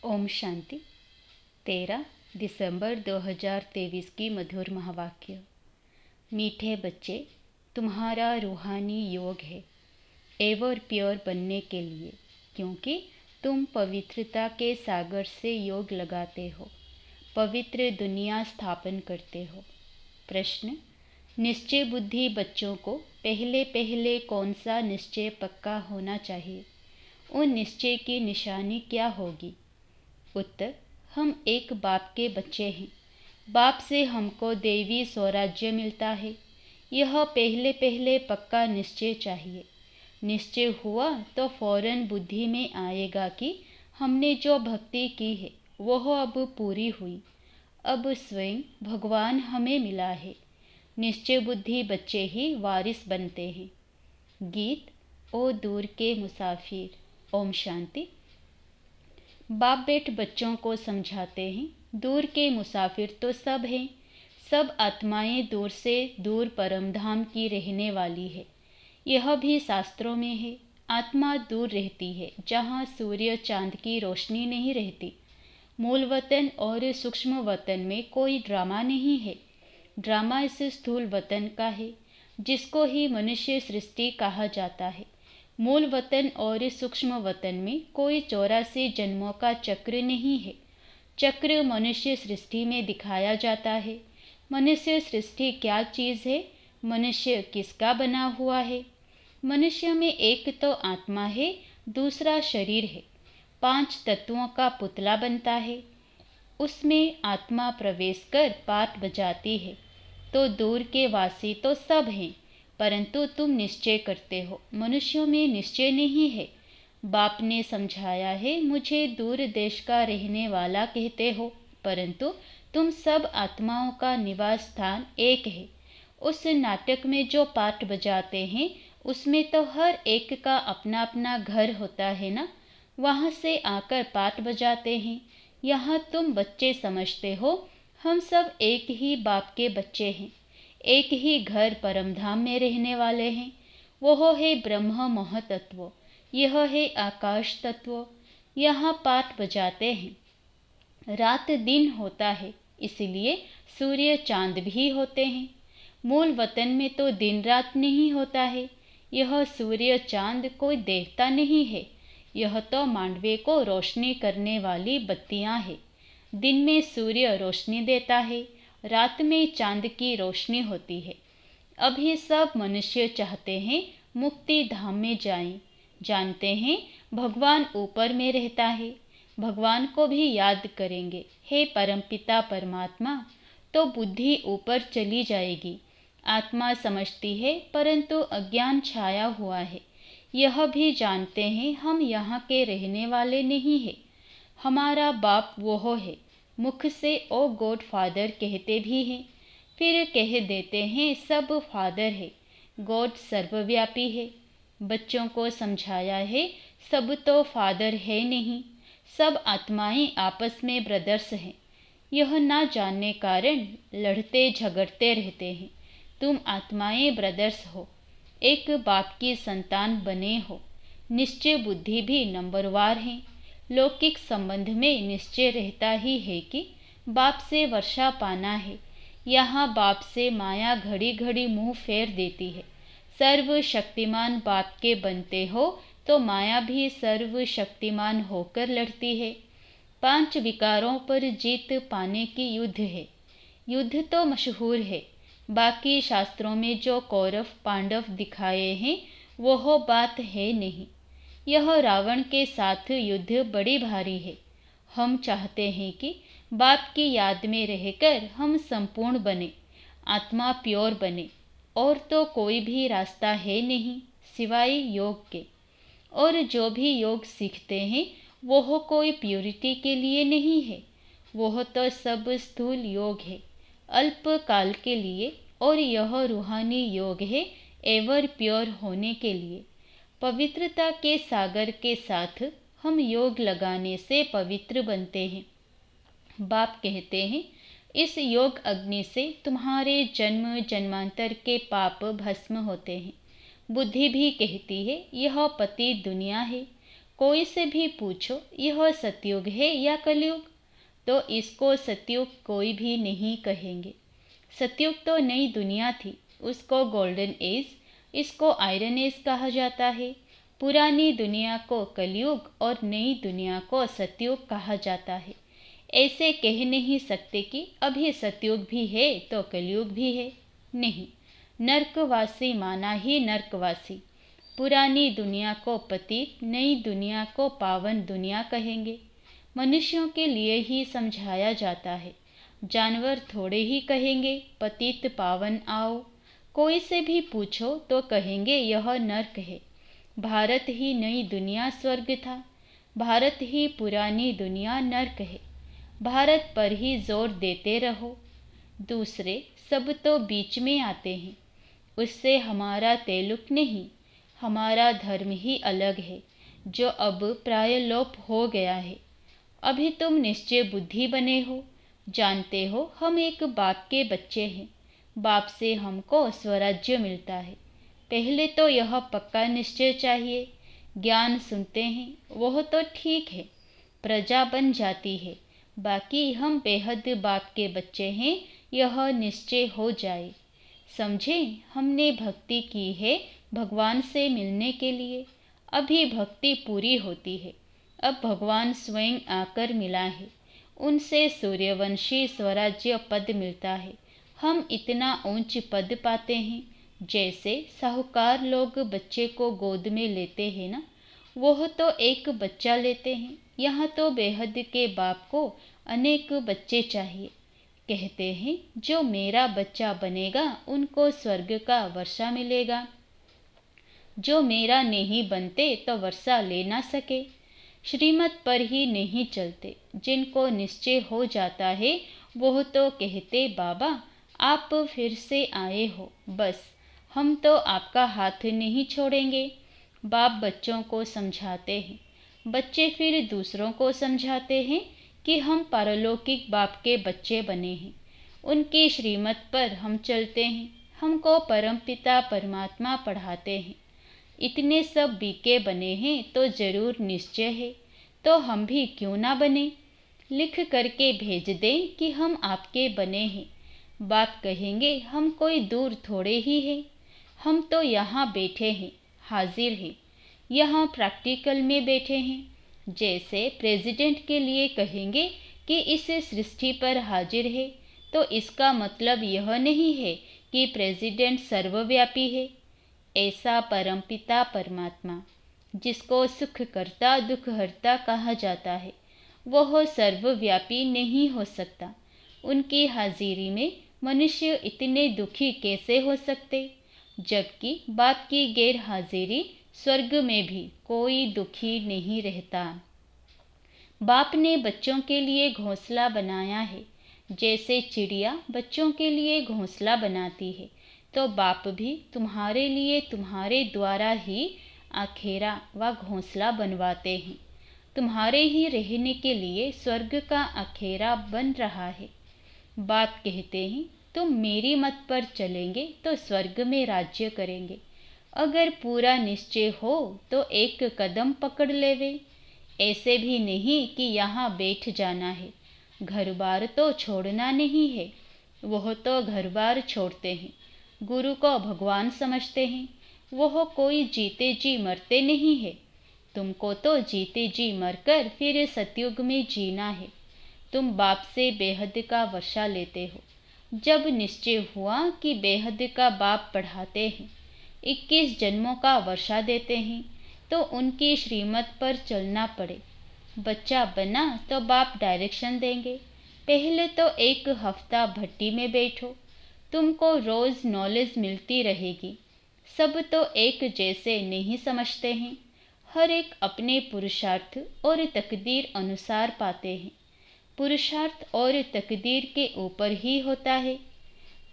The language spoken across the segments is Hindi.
ओम शांति। 13 दिसंबर 2023 की मधुर महावाक्य। मीठे बच्चे, तुम्हारा रूहानी योग है एवर प्योर बनने के लिए, क्योंकि तुम पवित्रता के सागर से योग लगाते हो, पवित्र दुनिया स्थापन करते हो। प्रश्न: निश्चय बुद्धि बच्चों को पहले पहले कौन सा निश्चय पक्का होना चाहिए? उन निश्चय की निशानी क्या होगी? उत्तर: हम एक बाप के बच्चे हैं। बाप से हमको देवी स्वराज्य मिलता है। यह पहले पहले पक्का निश्चय चाहिए। निश्चय हुआ तो फौरन बुद्धि में आएगा कि हमने जो भक्ति की है वह अब पूरी हुई। अब स्वयं भगवान हमें मिला है। निश्चय बुद्धि बच्चे ही वारिस बनते हैं। गीत: ओ दूर के मुसाफिर। ओम शांति। बाप बेट बच्चों को समझाते हैं, दूर के मुसाफिर तो सब हैं। सब आत्माएं दूर से दूर परमधाम की रहने वाली है। यह भी शास्त्रों में है। आत्मा दूर रहती है जहाँ सूर्य चांद की रोशनी नहीं रहती। मूल वतन और सूक्ष्म वतन में कोई ड्रामा नहीं है। ड्रामा इस स्थूल वतन का है, जिसको ही मनुष्य सृष्टि कहा जाता है। मूल वतन और सूक्ष्म वतन में कोई 84 जन्मों का चक्र नहीं है। चक्र मनुष्य सृष्टि में दिखाया जाता है। मनुष्य सृष्टि क्या चीज़ है? मनुष्य किसका बना हुआ है? मनुष्य में एक तो आत्मा है, दूसरा शरीर है। 5 तत्वों का पुतला बनता है। उसमें आत्मा प्रवेश कर पाठ बजाती है। तो दूर के वासी तो सब हैं, परंतु तुम निश्चय करते हो। मनुष्यों में निश्चय नहीं है। बाप ने समझाया है, मुझे दूर देश का रहने वाला कहते हो, परंतु तुम सब आत्माओं का निवास स्थान एक है। उस नाटक में जो पाठ बजाते हैं उसमें तो हर एक का अपना अपना घर होता है ना। वहाँ से आकर पाठ बजाते हैं। यहाँ तुम बच्चे समझते हो, हम सब एक ही बाप के बच्चे हैं। एक ही घर परमधाम में रहने वाले हैं। वह है ब्रह्म महतत्व, यह है आकाश तत्व। यहाँ पाठ बजाते हैं। रात दिन होता है, इसलिए सूर्य चांद भी होते हैं। मूल वतन में तो दिन रात नहीं होता है। यह सूर्य चांद कोई देवता नहीं है। यह तो मांडवे को रोशनी करने वाली बत्तियां हैं। दिन में सूर्य रोशनी देता है, रात में चांद की रोशनी होती है। अभी सब मनुष्य चाहते हैं मुक्ति धाम में जाएं। जानते हैं भगवान ऊपर में रहता है। भगवान को भी याद करेंगे, हे परमपिता परमात्मा, तो बुद्धि ऊपर चली जाएगी। आत्मा समझती है, परंतु अज्ञान छाया हुआ है। यह भी जानते हैं हम यहाँ के रहने वाले नहीं हैं। हमारा बाप वो है। मुख से ओ गॉड फादर कहते भी हैं, फिर कह देते हैं सब फादर है। गॉड सर्वव्यापी है। बच्चों को समझाया है, सब तो फादर है नहीं। सब आत्माएं आपस में ब्रदर्स हैं। यह ना जानने कारण लड़ते झगड़ते रहते हैं। तुम आत्माएं ब्रदर्स हो, एक बाप की संतान बने हो। निश्चय बुद्धि भी नंबरवार है। लौकिक संबंध में निश्चय रहता ही है कि बाप से वर्षा पाना है। यहाँ बाप से माया घड़ी घड़ी मुंह फेर देती है। सर्वशक्तिमान बाप के बनते हो तो माया भी सर्वशक्तिमान होकर लड़ती है। 5 विकारों पर जीत पाने की युद्ध है। युद्ध तो मशहूर है। बाकी शास्त्रों में जो कौरव पांडव दिखाए हैं वह बात है नहीं। यह रावण के साथ युद्ध बड़ी भारी है। हम चाहते हैं कि बाप की याद में रहकर हम संपूर्ण बने, आत्मा प्योर बने, और तो कोई भी रास्ता है नहीं सिवाय योग के। और जो भी योग सीखते हैं वह कोई प्योरिटी के लिए नहीं है। वह तो सब स्थूल योग है, अल्प काल के लिए, और यह रूहानी योग है एवर प्योर होने के लिए। पवित्रता के सागर के साथ हम योग लगाने से पवित्र बनते हैं। बाप कहते हैं, इस योग अग्नि से तुम्हारे जन्म जन्मांतर के पाप भस्म होते हैं। बुद्धि भी कहती है, यह पति दुनिया है। कोई से भी पूछो यह सतयुग है या कलयुग, तो इसको सतयुग कोई भी नहीं कहेंगे। सतयुग तो नई दुनिया थी, उसको गोल्डन एज, इसको आयरन एज कहा जाता है। पुरानी दुनिया को कलयुग और नई दुनिया को सतयुग कहा जाता है। ऐसे कह नहीं सकते कि अभी सतयुग भी है तो कलयुग भी है, नहीं। नर्कवासी माना ही नर्कवासी। पुरानी दुनिया को पतित, नई दुनिया को पावन दुनिया कहेंगे। मनुष्यों के लिए ही समझाया जाता है, जानवर थोड़े ही कहेंगे पतित पावन आओ। कोई से भी पूछो तो कहेंगे यह नर्क है। भारत ही नई दुनिया स्वर्ग था, भारत ही पुरानी दुनिया नर्क है। भारत पर ही जोर देते रहो, दूसरे सब तो बीच में आते हैं। उससे हमारा तेलुक नहीं, हमारा धर्म ही अलग है, जो अब प्राय लोप हो गया है। अभी तुम निश्चय बुद्धि बने हो, जानते हो हम एक बाप के बच्चे हैं, बाप से हमको स्वराज्य मिलता है। पहले तो यह पक्का निश्चय चाहिए। ज्ञान सुनते हैं वह तो ठीक है, प्रजा बन जाती है, बाकी हम बेहद बाप के बच्चे हैं यह निश्चय हो जाए। समझे, हमने भक्ति की है भगवान से मिलने के लिए। अभी भक्ति पूरी होती है, अब भगवान स्वयं आकर मिला है, उनसे सूर्यवंशी स्वराज्य पद मिलता है। हम इतना ऊंच पद पाते हैं, जैसे साहूकार लोग बच्चे को गोद में लेते हैं ना, वह तो एक बच्चा लेते हैं। यहाँ तो बेहद के बाप को अनेक बच्चे चाहिए। कहते हैं जो मेरा बच्चा बनेगा उनको स्वर्ग का वर्षा मिलेगा, जो मेरा नहीं बनते तो वर्षा ले ना सके। श्रीमत पर ही नहीं चलते, जिनको निश्चय हो जाता है वह तो कहते बाबा आप फिर से आए हो, बस हम तो आपका हाथ नहीं छोड़ेंगे। बाप बच्चों को समझाते हैं, बच्चे फिर दूसरों को समझाते हैं कि हम पारलौकिक बाप के बच्चे बने हैं, उनकी श्रीमत पर हम चलते हैं, हमको परमपिता परमात्मा पढ़ाते हैं। इतने सब बीके बने हैं तो जरूर निश्चय है, तो हम भी क्यों ना बने। लिख करके भेज दें कि हम आपके बने हैं। बाप कहेंगे हम कोई दूर थोड़े ही हैं, हम तो यहाँ बैठे हैं, हाजिर हैं, यहाँ प्रैक्टिकल में बैठे हैं। जैसे प्रेसिडेंट के लिए कहेंगे कि इस सृष्टि पर हाजिर है, तो इसका मतलब यह नहीं है कि प्रेसिडेंट सर्वव्यापी है। ऐसा परमपिता परमात्मा, जिसको सुख करता दुख हरता कहा जाता है, वह सर्वव्यापी नहीं हो सकता। उनकी हाजिरी में मनुष्य इतने दुखी कैसे हो सकते, जबकि बाप की गैर हाजिरी स्वर्ग में भी कोई दुखी नहीं रहता। बाप ने बच्चों के लिए घोंसला बनाया है, जैसे चिड़िया बच्चों के लिए घोंसला बनाती है, तो बाप भी तुम्हारे लिए तुम्हारे द्वारा ही आखेरा व घोंसला बनवाते हैं। तुम्हारे ही रहने के लिए स्वर्ग का आखेरा बन रहा है। बाप कहते हैं तुम मेरी मत पर चलेंगे तो स्वर्ग में राज्य करेंगे। अगर पूरा निश्चय हो तो एक कदम पकड़ लेवे, ऐसे भी नहीं कि यहाँ बैठ जाना है। घर बार तो छोड़ना नहीं है, वह तो घर बार छोड़ते हैं। गुरु को भगवान समझते हैं, वह कोई जीते जी मरते नहीं है। तुमको तो जीते जी मरकर फिर सतयुग में जीना है। तुम बाप से बेहद का वर्षा लेते हो। जब निश्चय हुआ कि बेहद का बाप पढ़ाते हैं, 21 जन्मों का वर्षा देते हैं, तो उनकी श्रीमत पर चलना पड़े। बच्चा बना तो बाप डायरेक्शन देंगे। पहले तो एक हफ्ता भट्टी में बैठो, तुमको रोज़ नॉलेज मिलती रहेगी। सब तो एक जैसे नहीं समझते हैं, हर एक अपने पुरुषार्थ और तकदीर अनुसार पाते हैं। पुरुषार्थ और तकदीर के ऊपर ही होता है।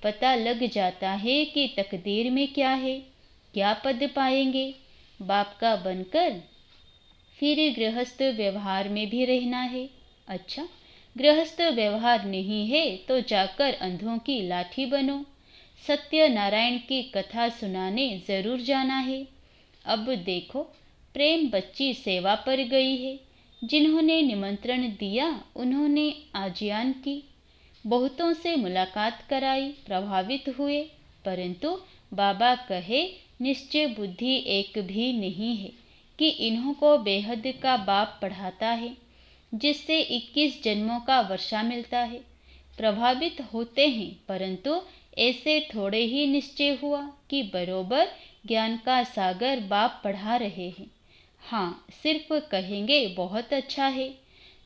पता लग जाता है कि तकदीर में क्या है, क्या पद पाएंगे बाप का बनकर। फिर गृहस्थ व्यवहार में भी रहना है। अच्छा, गृहस्थ व्यवहार नहीं है तो जाकर अंधों की लाठी बनो। सत्यनारायण की कथा सुनाने जरूर जाना है। अब देखो, प्रेम बच्ची सेवा पर गई है। जिन्होंने निमंत्रण दिया उन्होंने आजियान की, बहुतों से मुलाकात कराई, प्रभावित हुए, परंतु बाबा कहे निश्चय बुद्धि एक भी नहीं है कि इन्हों को बेहद का बाप पढ़ाता है, जिससे 21 जन्मों का वर्षा मिलता है। प्रभावित होते हैं, परंतु ऐसे थोड़े ही निश्चय हुआ कि बरोबर ज्ञान का सागर बाप पढ़ा रहे हैं। हाँ, सिर्फ कहेंगे बहुत अच्छा है,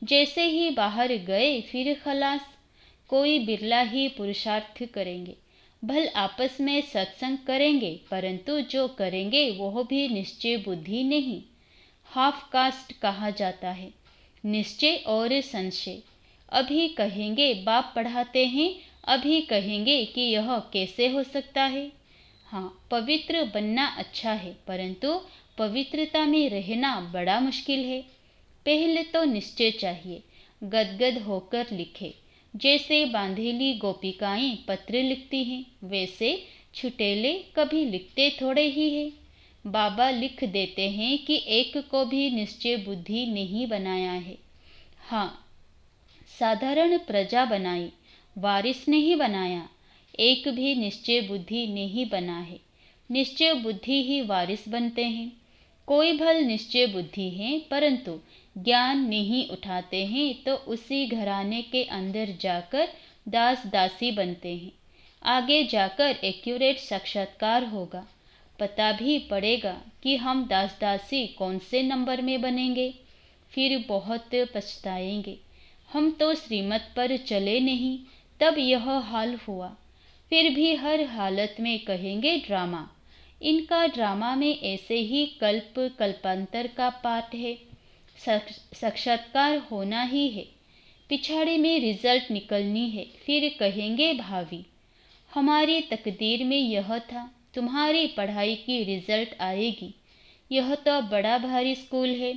जैसे ही बाहर गए फिर खलास। कोई बिरला ही पुरुषार्थ करेंगे, भल आपस में सत्संग करेंगे, परंतु जो करेंगे वह भी निश्चय बुद्धि नहीं, हाफ कास्ट कहा जाता है। निश्चय और संशय। अभी कहेंगे बाप पढ़ाते हैं, अभी कहेंगे कि यह कैसे हो सकता है। हाँ, पवित्र बनना अच्छा है, परंतु पवित्रता में रहना बड़ा मुश्किल है। पहले तो निश्चय चाहिए, गदगद होकर लिखे। जैसे बांधेली गोपिकाएं पत्र लिखती हैं, वैसे छुटेले कभी लिखते थोड़े ही हैं। बाबा लिख देते हैं कि एक को भी निश्चय बुद्धि नहीं बनाया है। हाँ, साधारण प्रजा बनाई, वारिस नहीं बनाया। एक भी निश्चय बुद्धि नहीं बना है। निश्चय बुद्धि ही वारिस बनते हैं। कोई भल निश्चय बुद्धि है, परंतु ज्ञान नहीं उठाते हैं तो उसी घराने के अंदर जाकर दास दासी बनते हैं। आगे जाकर एक्यूरेट साक्षात्कार होगा, पता भी पड़ेगा कि हम दास दासी कौन से नंबर में बनेंगे। फिर बहुत पछताएंगे, हम तो श्रीमत पर चले नहीं, तब यह हाल हुआ। फिर भी हर हालत में कहेंगे ड्रामा। इनका ड्रामा में ऐसे ही कल्प कल्पांतर का पाठ है। साक्षात्कार होना ही है, पिछाड़ी में रिजल्ट निकलनी है। फिर कहेंगे भावी, हमारी तकदीर में यह था, तुम्हारी पढ़ाई की रिजल्ट आएगी। यह तो बड़ा भारी स्कूल है,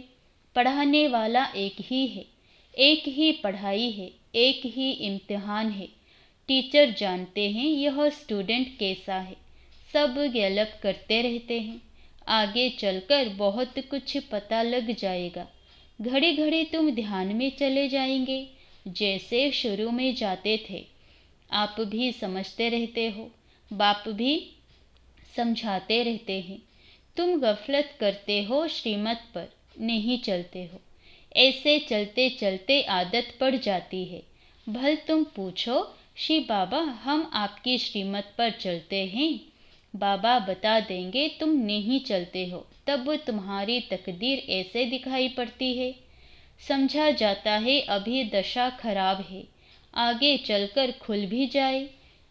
पढ़ाने वाला एक ही है, एक ही पढ़ाई है, एक ही इम्तिहान है। टीचर जानते हैं यह स्टूडेंट कैसा है, सब गैलप करते रहते हैं। आगे चलकर बहुत कुछ पता लग जाएगा। घड़ी घड़ी तुम ध्यान में चले जाएंगे, जैसे शुरू में जाते थे। आप भी समझते रहते हो, बाप भी समझाते रहते हैं। तुम गफलत करते हो, श्रीमत पर नहीं चलते हो। ऐसे चलते चलते आदत पड़ जाती है। भल तुम पूछो, श्री बाबा हम आपकी श्रीमत पर चलते हैं। बाबा बता देंगे तुम नहीं चलते हो, तब तुम्हारी तकदीर ऐसे दिखाई पड़ती है। समझा जाता है अभी दशा खराब है, आगे चलकर खुल भी जाए।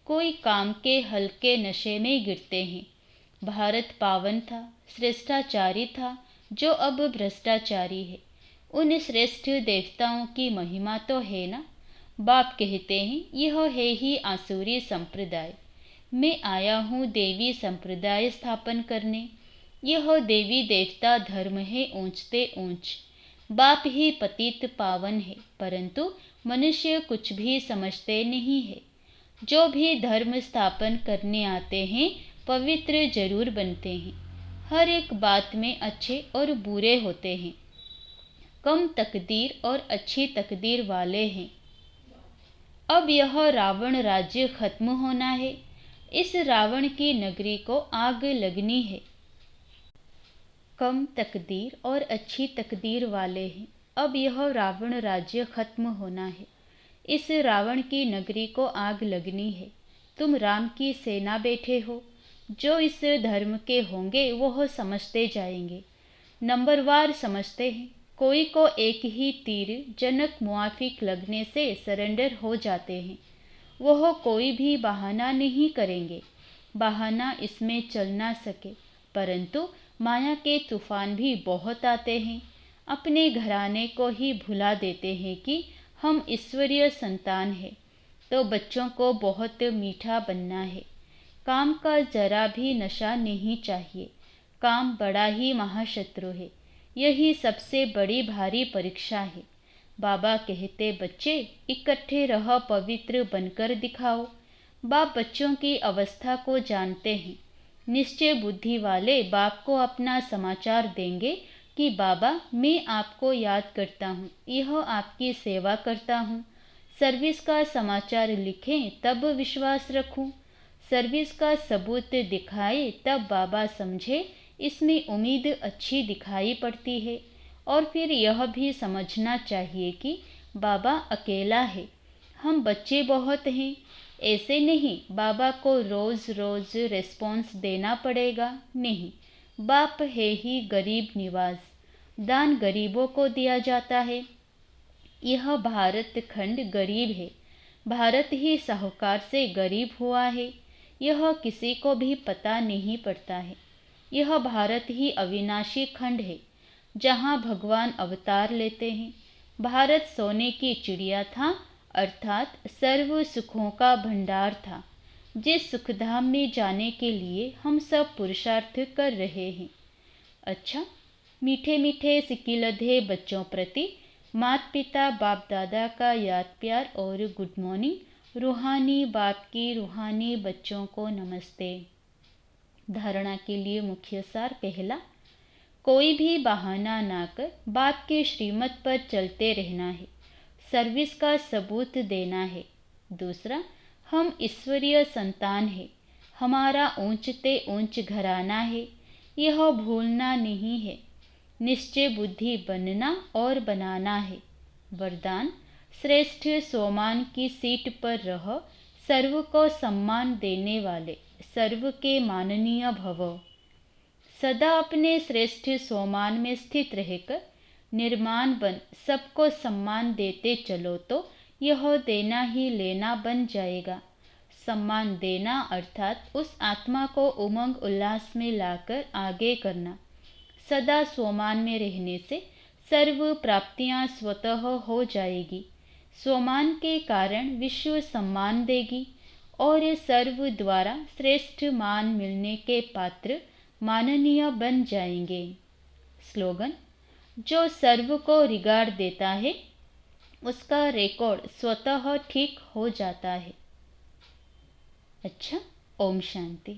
कोई काम के हल्के नशे में गिरते हैं। भारत पावन था, श्रेष्ठाचारी था, जो अब भ्रष्टाचारी है। उन श्रेष्ठ देवताओं की महिमा तो है ना। बाप कहते हैं यह है ही आसुरी संप्रदाय। मैं आया हूँ देवी संप्रदाय स्थापन करने। यह देवी देवता धर्म है ऊंचते ऊंच। बाप ही पतित पावन है, परंतु मनुष्य कुछ भी समझते नहीं है। जो भी धर्म स्थापन करने आते हैं पवित्र जरूर बनते हैं। हर एक बात में अच्छे और बुरे होते हैं। कम तकदीर और अच्छी तकदीर वाले हैं। अब यह रावण राज्य खत्म होना है। इस रावण की नगरी को आग लगनी है। कम तकदीर और अच्छी तकदीर वाले हैं। अब यह रावण राज्य खत्म होना है। इस रावण की नगरी को आग लगनी है। तुम राम की सेना बैठे हो। जो इस धर्म के होंगे वह समझते जाएंगे, नंबरवार समझते हैं। कोई को एक ही तीर जनक मुआफिक लगने से सरेंडर हो जाते हैं। वह कोई भी बहाना नहीं करेंगे। बहाना इसमें चल ना सके, परंतु माया के तूफान भी बहुत आते हैं। अपने घराने को ही भुला देते हैं कि हम ईश्वरीय संतान हैं। तो बच्चों को बहुत मीठा बनना है। काम का जरा भी नशा नहीं चाहिए। काम बड़ा ही महाशत्रु है। यही सबसे बड़ी भारी परीक्षा है। बाबा कहते बच्चे इकट्ठे रह, पवित्र बनकर दिखाओ। बाप बच्चों की अवस्था को जानते हैं। निश्चय बुद्धि वाले बाप को अपना समाचार देंगे कि बाबा मैं आपको याद करता हूँ, यह आपकी सेवा करता हूँ। सर्विस का समाचार लिखें तब विश्वास रखूं, सर्विस का सबूत दिखाए तब बाबा समझे इसमें उम्मीद अच्छी दिखाई पड़ती है। और फिर यह भी समझना चाहिए कि बाबा अकेला है, हम बच्चे बहुत हैं। ऐसे नहीं बाबा को रोज़ रोज़ रिस्पॉन्स देना पड़ेगा, नहीं, बाप है ही गरीब निवाज, दान गरीबों को दिया जाता है। यह भारत खंड गरीब है, भारत ही साहूकार से गरीब हुआ है, यह किसी को भी पता नहीं पड़ता है। यह भारत ही अविनाशी खंड है जहाँ भगवान अवतार लेते हैं। भारत सोने की चिड़िया था, अर्थात सर्व सुखों का भंडार था, जिस सुखधाम में जाने के लिए हम सब पुरुषार्थ कर रहे हैं। अच्छा, मीठे मीठे सिकिलधे बच्चों प्रति माता पिता बाप दादा का याद प्यार और गुड मॉर्निंग। रूहानी बाप की रूहानी बच्चों को नमस्ते। धारणा के लिए मुख्य सार। पहला, कोई भी बहाना ना कर बाप के श्रीमत पर चलते रहना है, सर्विस का सबूत देना है। दूसरा, हम ईश्वरीय संतान हैं, हमारा ऊंचते ऊंच घराना है, यह भूलना नहीं है। निश्चय बुद्धि बनना और बनाना है। वरदान, श्रेष्ठ सोमान की सीट पर रह, सर्व को सम्मान देने वाले, सर्व के माननीय भव। सदा अपने श्रेष्ठ सोमान में स्थित रहकर निर्माण बन सबको सम्मान देते चलो तो यह देना ही लेना बन जाएगा। सम्मान देना अर्थात उस आत्मा को उमंग उल्लास में लाकर आगे करना। सदा स्वमान में रहने से सर्व प्राप्तियां स्वतः हो जाएगी। स्वमान के कारण विश्व सम्मान देगी और सर्व द्वारा श्रेष्ठ मान मिलने के पात्र माननीय बन जाएंगे। स्लोगन, जो सर्व को रिगार्ड देता है उसका रिकॉर्ड स्वतः ठीक हो जाता है। अच्छा, ओम शांति।